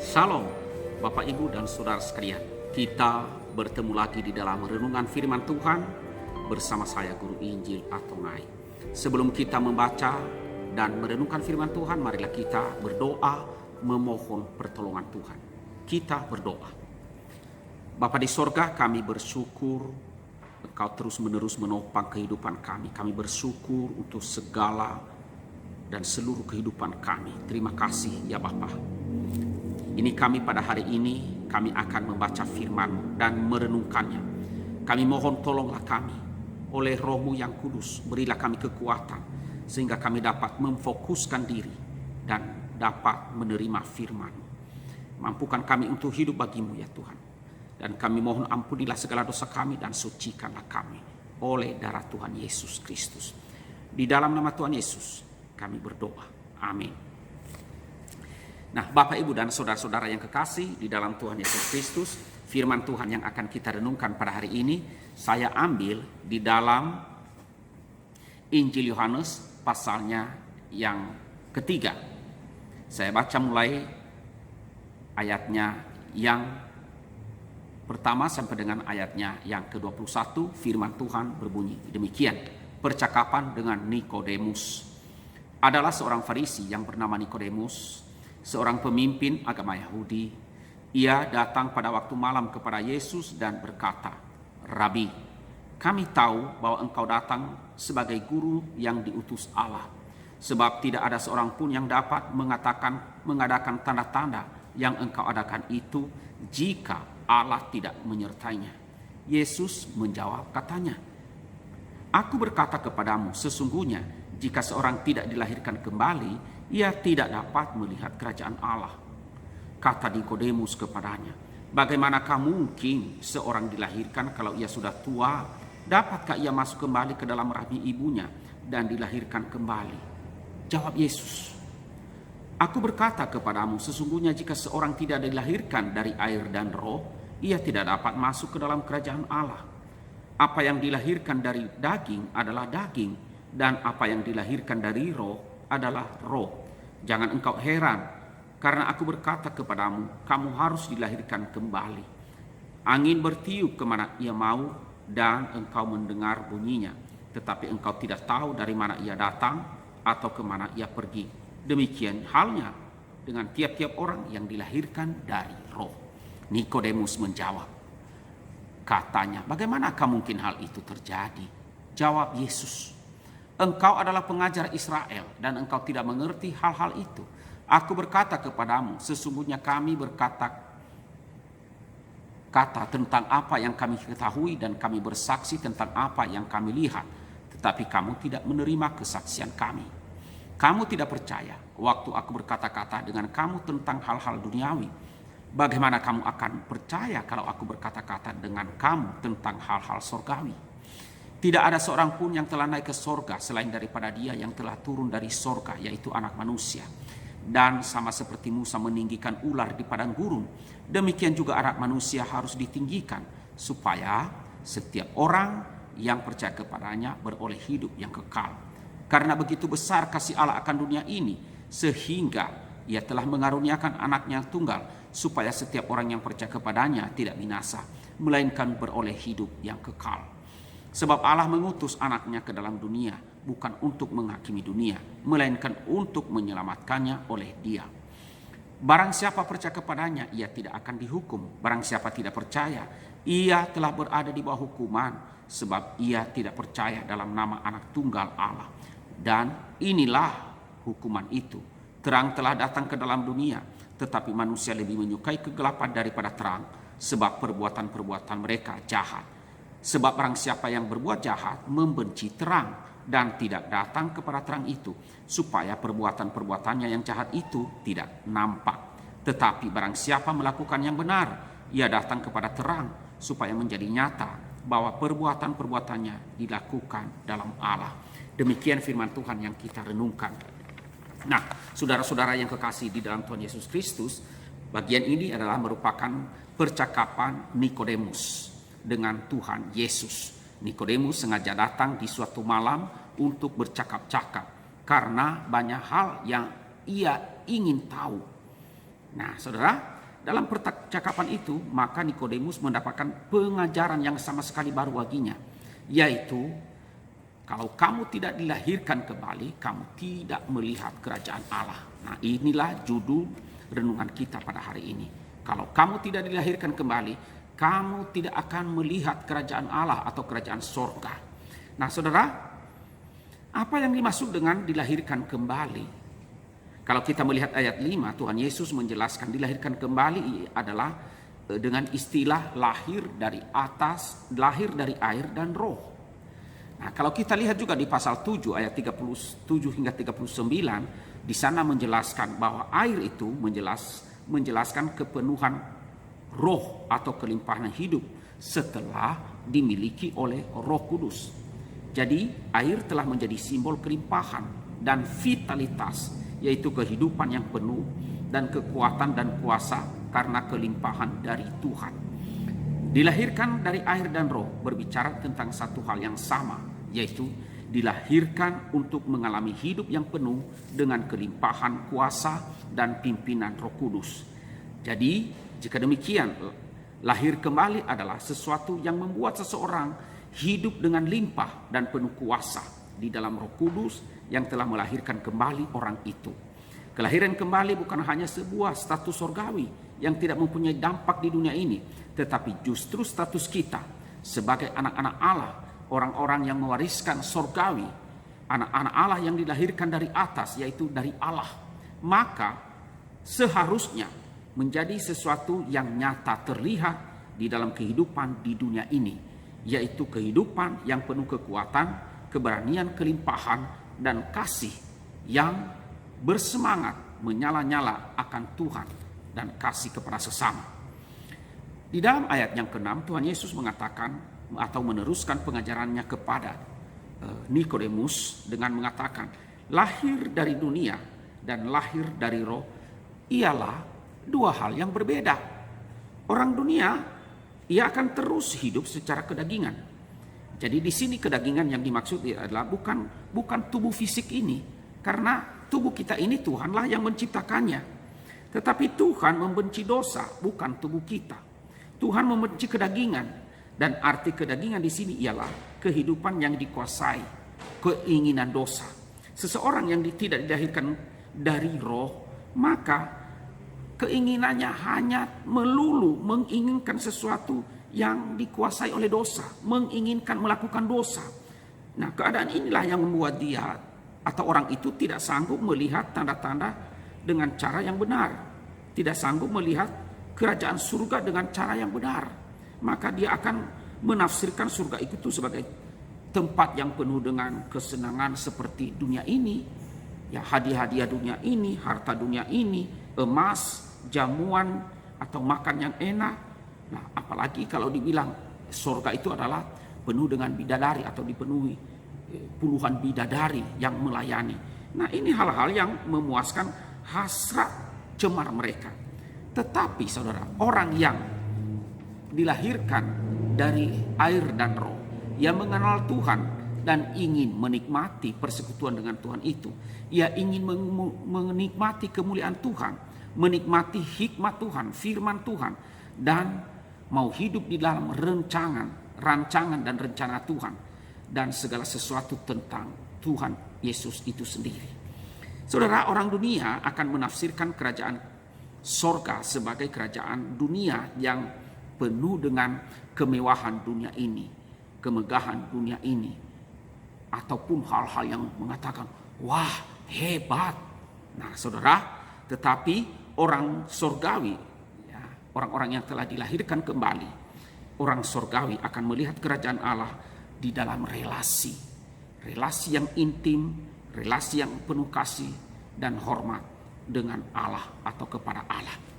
Shalom, Bapak Ibu dan Saudara sekalian. Kita bertemu lagi di dalam renungan firman Tuhan bersama saya Guru Injil Atonai. Sebelum kita membaca dan merenungkan firman Tuhan, marilah kita berdoa memohon pertolongan Tuhan. Kita berdoa. Bapa di sorga, kami bersyukur Engkau terus-menerus menopang kehidupan kami. Kami bersyukur untuk segala dan seluruh kehidupan kami. Terima kasih ya Bapa. Ini kami pada hari ini, kami akan membaca firman dan merenungkannya. Kami mohon tolonglah kami oleh Roh-Mu yang kudus. Berilah kami kekuatan sehingga kami dapat memfokuskan diri dan dapat menerima firman. Mampukan kami untuk hidup bagi-Mu ya Tuhan. Dan kami mohon ampunilah segala dosa kami dan sucikanlah kami oleh darah Tuhan Yesus Kristus. Di dalam nama Tuhan Yesus kami berdoa. Amin. Nah, Bapak, Ibu, dan saudara-saudara yang kekasih di dalam Tuhan Yesus Kristus, firman Tuhan yang akan kita renungkan pada hari ini, saya ambil di dalam Injil Yohanes pasalnya yang ketiga. Saya baca mulai ayatnya yang pertama sampai dengan ayatnya yang ke-21. Firman Tuhan berbunyi demikian. Percakapan dengan Nikodemus. Adalah seorang Farisi yang bernama Nikodemus, seorang pemimpin agama Yahudi. Ia datang pada waktu malam kepada Yesus dan berkata, "Rabi, kami tahu bahwa engkau datang sebagai guru yang diutus Allah. Sebab tidak ada seorang pun yang dapat mengadakan tanda-tanda yang engkau adakan itu jika Allah tidak menyertainya." Yesus menjawab katanya, "Aku berkata kepadamu, sesungguhnya jika seorang tidak dilahirkan kembali, ia tidak dapat melihat kerajaan Allah." Kata Nikodemus kepadanya, "Bagaimanakah mungkin seorang dilahirkan kalau ia sudah tua? Dapatkah ia masuk kembali ke dalam rahim ibunya dan dilahirkan kembali?" Jawab Yesus, "Aku berkata kepadamu, sesungguhnya jika seorang tidak dilahirkan dari air dan roh, ia tidak dapat masuk ke dalam kerajaan Allah. Apa yang dilahirkan dari daging adalah daging, dan apa yang dilahirkan dari roh adalah roh. Jangan engkau heran, karena aku berkata kepadamu, kamu harus dilahirkan kembali. Angin bertiup kemana ia mau, dan engkau mendengar bunyinya, tetapi engkau tidak tahu dari mana ia datang atau kemana ia pergi. Demikian halnya dengan tiap-tiap orang yang dilahirkan dari roh." Nikodemus menjawab, katanya, "Bagaimanakah mungkin hal itu terjadi?" Jawab Yesus, "Engkau adalah pengajar Israel dan engkau tidak mengerti hal-hal itu. Aku berkata kepadamu, sesungguhnya kami berkata tentang apa yang kami ketahui dan kami bersaksi tentang apa yang kami lihat, tetapi kamu tidak menerima kesaksian kami. Kamu tidak percaya waktu aku berkata-kata dengan kamu tentang hal-hal duniawi. Bagaimana kamu akan percaya kalau aku berkata-kata dengan kamu tentang hal-hal sorgawi? Tidak ada seorang pun yang telah naik ke sorga selain daripada Dia yang telah turun dari sorga, yaitu Anak Manusia. Dan sama seperti Musa meninggikan ular di padang gurun, demikian juga Anak Manusia harus ditinggikan, supaya setiap orang yang percaya kepadanya beroleh hidup yang kekal. Karena begitu besar kasih Allah akan dunia ini, sehingga Ia telah mengaruniakan anaknya yang tunggal, supaya setiap orang yang percaya kepadanya tidak binasa, melainkan beroleh hidup yang kekal. Sebab Allah mengutus anaknya ke dalam dunia, bukan untuk menghakimi dunia, melainkan untuk menyelamatkannya oleh Dia. Barang siapa percaya kepadanya, ia tidak akan dihukum. Barang siapa tidak percaya, ia telah berada di bawah hukuman, sebab ia tidak percaya dalam nama anak tunggal Allah. Dan inilah hukuman itu. Terang telah datang ke dalam dunia, tetapi manusia lebih menyukai kegelapan daripada terang, sebab perbuatan-perbuatan mereka jahat. Sebab barang siapa yang berbuat jahat membenci terang dan tidak datang kepada terang itu, supaya perbuatan-perbuatannya yang jahat itu tidak nampak. Tetapi barang siapa melakukan yang benar, ia datang kepada terang, supaya menjadi nyata bahwa perbuatan-perbuatannya dilakukan dalam Allah. Demikian firman Tuhan yang kita renungkan. Nah, saudara-saudara yang kekasih di dalam Tuhan Yesus Kristus, bagian ini adalah merupakan percakapan Nikodemus dengan Tuhan Yesus. Nikodemus sengaja datang di suatu malam untuk bercakap-cakap karena banyak hal yang ia ingin tahu. Nah, saudara, dalam percakapan itu, maka Nikodemus mendapatkan pengajaran yang sama sekali baru baginya, yaitu kalau kamu tidak dilahirkan kembali, kamu tidak melihat kerajaan Allah. Nah, inilah judul renungan kita pada hari ini. Kalau kamu tidak dilahirkan kembali, kamu tidak akan melihat kerajaan Allah atau kerajaan sorga. Nah, saudara, apa yang dimaksud dengan dilahirkan kembali? Kalau kita melihat ayat 5, Tuhan Yesus menjelaskan dilahirkan kembali adalah dengan istilah lahir dari atas, lahir dari air dan roh. Nah, kalau kita lihat juga di pasal 7 ayat 37 hingga 39, di sana menjelaskan bahwa air itu menjelaskan kepenuhan roh atau kelimpahan hidup setelah dimiliki oleh Roh Kudus. Jadi, air telah menjadi simbol kelimpahan dan vitalitas, yaitu kehidupan yang penuh dan kekuatan dan kuasa karena kelimpahan dari Tuhan. Dilahirkan dari air dan roh berbicara tentang satu hal yang sama, yaitu dilahirkan untuk mengalami hidup yang penuh dengan kelimpahan kuasa dan pimpinan Roh Kudus. Jadi, jika demikian, lahir kembali adalah sesuatu yang membuat seseorang hidup dengan limpah dan penuh kuasa di dalam Roh Kudus yang telah melahirkan kembali orang itu. Kelahiran kembali bukan hanya sebuah status sorgawi yang tidak mempunyai dampak di dunia ini, tetapi justru status kita sebagai anak-anak Allah, orang-orang yang mewariskan sorgawi, anak-anak Allah yang dilahirkan dari atas, yaitu dari Allah. Maka seharusnya menjadi sesuatu yang nyata terlihat di dalam kehidupan di dunia ini, yaitu kehidupan yang penuh kekuatan, keberanian, kelimpahan, dan kasih yang bersemangat menyala-nyala akan Tuhan dan kasih kepada sesama. Di dalam ayat yang ke-6, Tuhan Yesus mengatakan atau meneruskan pengajarannya kepada Nikodemus dengan mengatakan, lahir dari dunia dan lahir dari roh ialah dua hal yang berbeda. Orang dunia, ia akan terus hidup secara kedagingan. Jadi di sini kedagingan yang dimaksud adalah bukan tubuh fisik ini, karena tubuh kita ini Tuhanlah yang menciptakannya. Tetapi Tuhan membenci dosa, bukan tubuh kita. Tuhan membenci kedagingan, dan arti kedagingan di sini ialah kehidupan yang dikuasai keinginan dosa. Seseorang yang tidak dilahirkan dari roh, maka keinginannya hanya melulu menginginkan sesuatu yang dikuasai oleh dosa, menginginkan melakukan dosa. Nah, keadaan inilah yang membuat dia atau orang itu tidak sanggup melihat tanda-tanda dengan cara yang benar, tidak sanggup melihat kerajaan surga dengan cara yang benar. Maka dia akan menafsirkan surga itu sebagai tempat yang penuh dengan kesenangan seperti dunia ini, ya, hadiah-hadiah dunia ini, harta dunia ini, emas, jamuan atau makan yang enak. Nah, apalagi kalau dibilang surga itu adalah penuh dengan bidadari atau dipenuhi puluhan bidadari yang melayani. Nah, ini hal-hal yang memuaskan hasrat cemar mereka. Tetapi saudara, orang yang dilahirkan dari air dan roh, yang mengenal Tuhan dan ingin menikmati persekutuan dengan Tuhan itu, ia ingin menikmati kemuliaan Tuhan, menikmati hikmat Tuhan, firman Tuhan, dan mau hidup di dalam rancangan dan rencana Tuhan dan segala sesuatu tentang Tuhan Yesus itu sendiri. Saudara, orang dunia akan menafsirkan kerajaan sorga sebagai kerajaan dunia yang penuh dengan kemewahan dunia ini, kemegahan dunia ini, ataupun hal-hal yang mengatakan, wah, hebat. Nah, saudara, tetapi orang sorgawi, orang-orang yang telah dilahirkan kembali, orang sorgawi akan melihat kerajaan Allah di dalam relasi yang intim, relasi yang penuh kasih dan hormat dengan Allah atau kepada Allah.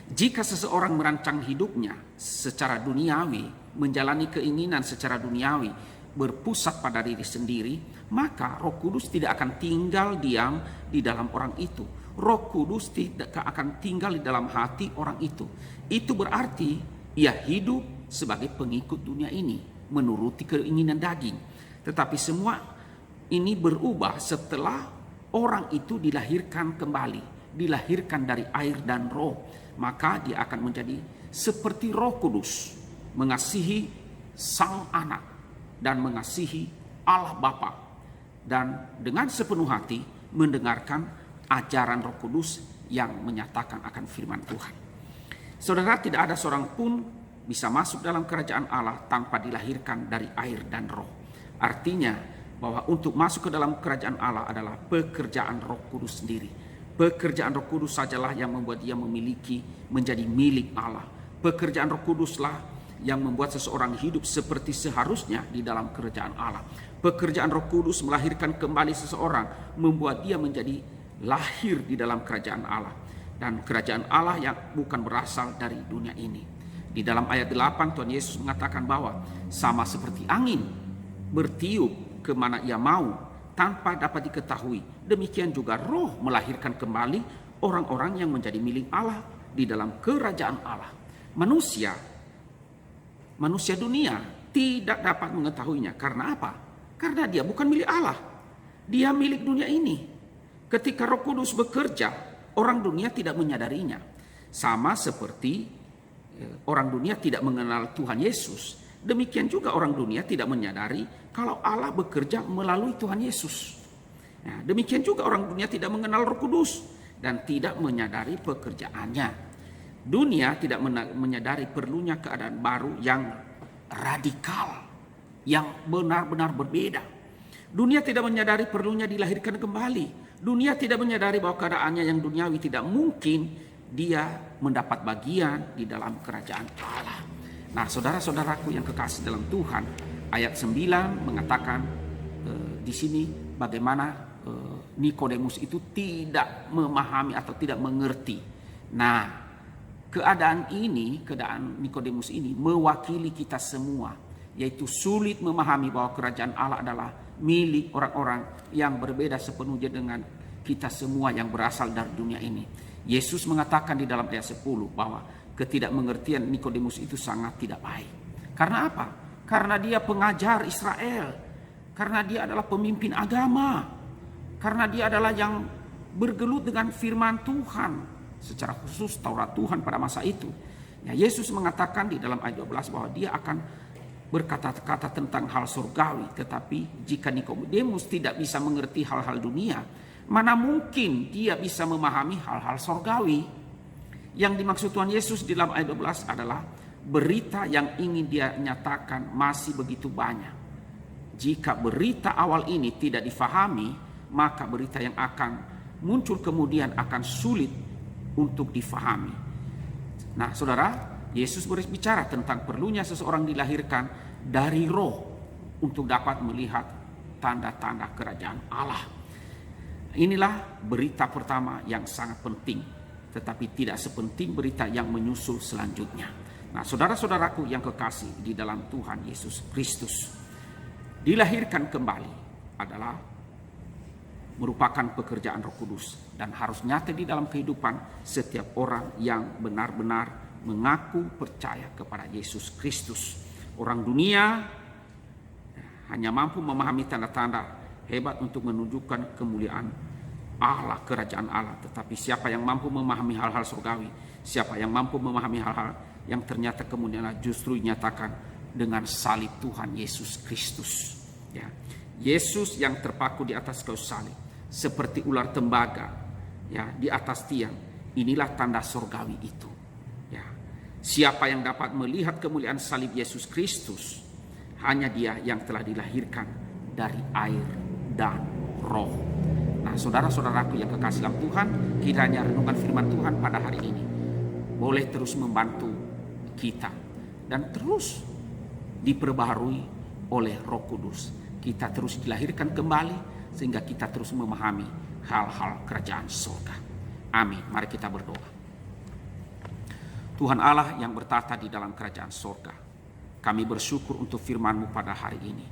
Jika seseorang merancang hidupnya secara duniawi, menjalani keinginan secara duniawi, berpusat pada diri sendiri, maka Roh Kudus tidak akan tinggal diam di dalam orang itu. Roh Kudus tidak akan tinggal di dalam hati orang itu. Itu berarti ia hidup sebagai pengikut dunia ini, menuruti keinginan daging. Tetapi semua ini berubah setelah orang itu dilahirkan kembali dilahirkan dari air dan roh, maka dia akan menjadi seperti Roh Kudus, mengasihi Sang Anak dan mengasihi Allah Bapa, dan dengan sepenuh hati mendengarkan ajaran Roh Kudus yang menyatakan akan firman Tuhan. Saudara, tidak ada seorang pun bisa masuk dalam kerajaan Allah tanpa dilahirkan dari air dan roh. Artinya bahwa untuk masuk ke dalam kerajaan Allah adalah pekerjaan Roh Kudus sendiri. Pekerjaan Roh Kudus sajalah yang membuat dia memiliki, menjadi milik Allah. Pekerjaan Roh Kuduslah yang membuat seseorang hidup seperti seharusnya di dalam kerajaan Allah. Pekerjaan Roh Kudus melahirkan kembali seseorang, membuat dia menjadi lahir di dalam kerajaan Allah. Dan kerajaan Allah yang bukan berasal dari dunia ini. Di dalam ayat 8 Tuhan Yesus mengatakan bahwa sama seperti angin bertiup kemana ia mau tanpa dapat diketahui, demikian juga roh melahirkan kembali orang-orang yang menjadi milik Allah di dalam kerajaan Allah. Manusia dunia tidak dapat mengetahuinya. Karena apa? Karena dia bukan milik Allah. Dia milik dunia ini. Ketika Roh Kudus bekerja, orang dunia tidak menyadarinya. Sama seperti orang dunia tidak mengenal Tuhan Yesus, demikian juga orang dunia tidak menyadari kalau Allah bekerja melalui Tuhan Yesus. Nah, demikian juga orang dunia tidak mengenal Roh Kudus dan tidak menyadari pekerjaannya. Dunia tidak menyadari perlunya keadaan baru yang radikal, yang benar-benar berbeda. Dunia tidak menyadari perlunya dilahirkan kembali. Dunia tidak menyadari bahwa keadaannya yang duniawi tidak mungkin dia mendapat bagian di dalam kerajaan Allah. Nah, saudara-saudaraku yang kekasih dalam Tuhan, ayat 9 mengatakan di sini bagaimana Nikodemus itu tidak memahami atau tidak mengerti. Nah, keadaan Nikodemus ini mewakili kita semua, yaitu sulit memahami bahwa kerajaan Allah adalah milik orang-orang yang berbeda sepenuhnya dengan kita semua yang berasal dari dunia ini. Yesus mengatakan di dalam ayat 10 bahwa ketidakmengertian Nikodemus itu sangat tidak baik. Karena apa? Karena dia pengajar Israel, karena dia adalah pemimpin agama, karena dia adalah yang bergelut dengan firman Tuhan, secara khusus Taurat Tuhan pada masa itu. Ya, Yesus mengatakan di dalam ayat 12 bahwa dia akan berkata-kata tentang hal surgawi. Tetapi jika Nikodemus tidak bisa mengerti hal-hal dunia, mana mungkin dia bisa memahami hal-hal surgawi? Yang dimaksud Tuhan Yesus di dalam ayat 12 adalah berita yang ingin dia nyatakan masih begitu banyak. Jika berita awal ini tidak difahami, maka berita yang akan muncul kemudian akan sulit untuk difahami. Nah, saudara, Yesus berbicara tentang perlunya seseorang dilahirkan dari roh untuk dapat melihat tanda-tanda kerajaan Allah. Inilah berita pertama yang sangat penting, tetapi tidak sepenting berita yang menyusul selanjutnya. Nah, saudara-saudaraku yang kekasih di dalam Tuhan Yesus Kristus, dilahirkan kembali adalah merupakan pekerjaan Roh Kudus dan harus nyata di dalam kehidupan setiap orang yang benar-benar mengaku percaya kepada Yesus Kristus. Orang dunia hanya mampu memahami tanda-tanda hebat untuk menunjukkan kemuliaan Allah, kerajaan Allah. Tetapi siapa yang mampu memahami hal-hal surgawi, siapa yang mampu memahami hal-hal yang ternyata kemuliaan justru dinyatakan dengan salib Tuhan Yesus Kristus. Ya, Yesus yang terpaku di atas kayu salib seperti ular tembaga, ya, di atas tiang. Inilah tanda surgawi itu. Ya, siapa yang dapat melihat kemuliaan salib Yesus Kristus? Hanya dia yang telah dilahirkan dari air dan roh. Nah, saudara-saudaraku yang kekasih dalam Tuhan, kiranya renungan firman Tuhan pada hari ini boleh terus membantu kita dan terus diperbaharui oleh Roh Kudus. Kita terus dilahirkan kembali sehingga kita terus memahami hal-hal kerajaan surga. Amin. Mari kita berdoa. Tuhan Allah yang bertata di dalam kerajaan surga, kami bersyukur untuk firman-Mu pada hari ini.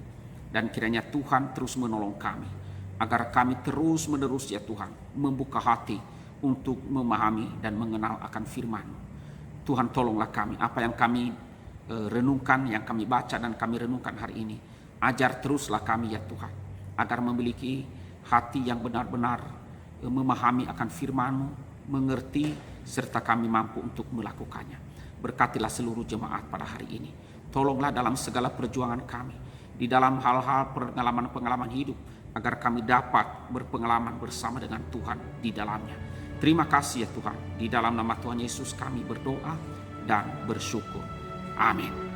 Dan kiranya Tuhan terus menolong kami, agar kami terus menerus ya Tuhan, membuka hati untuk memahami dan mengenal akan firman-Mu. Tuhan tolonglah kami, apa yang kami renungkan, yang kami baca dan kami renungkan hari ini. Ajar teruslah kami ya Tuhan, agar memiliki hati yang benar-benar memahami akan firman-Mu mengerti, serta kami mampu untuk melakukannya. Berkatilah seluruh jemaat pada hari ini. Tolonglah dalam segala perjuangan kami, di dalam hal-hal pengalaman-pengalaman hidup, agar kami dapat berpengalaman bersama dengan Tuhan di dalamnya. Terima kasih ya Tuhan. Di dalam nama Tuhan Yesus kami berdoa dan bersyukur. Amin.